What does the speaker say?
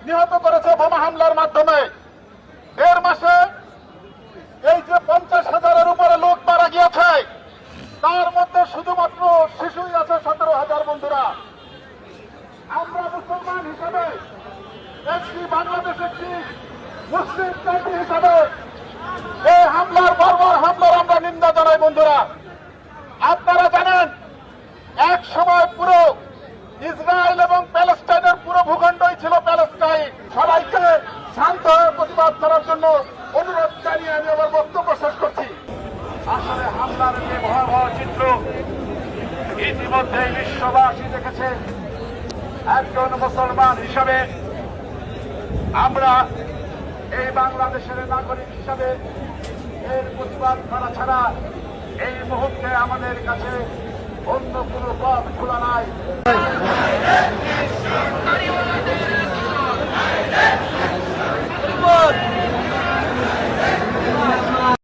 নিহত করেছে বোমা হামলার মাধ্যমে। 1.5 মাসে এই যে 50,000-এর উপরে লোক মারা গিয়েছে, তার মধ্যে শুধুমাত্র শিশুই আছে 17,000। বন্ধুরা, আমরা মুসলমান হিসেবে, বাংলাদেশ একটি মুসলিম কান্ট্রি হিসাবে এই হামলার বর্বর হামলার আমরা নিন্দা জানাই। বন্ধুরা, আপনারা জানেন এক সময় পুরো ইসরায়েল এবং প্যালেস্টাইনের পুরো ভূখণ্ডই ছিল প্যালেস্টাইন। সবাইকে শান্ত হয়ে প্রতিবাদ করার জন্য অনুরোধ জানিয়ে আমি আমার বক্তব্য শেষ করছি। আসলে হামলার যে ভয়াবহ চিত্র ইতিমধ্যে বিশ্ববাসী দেখেছে। একজন মুসলমান হিসাবে আমরা এই বাংলাদেশের নাগরিক হিসাবে এর প্রতিবাদ করা ছাড়া এই মুহূর্তে আমাদের কাছে অন্য কোনো পথ খোলা নাই।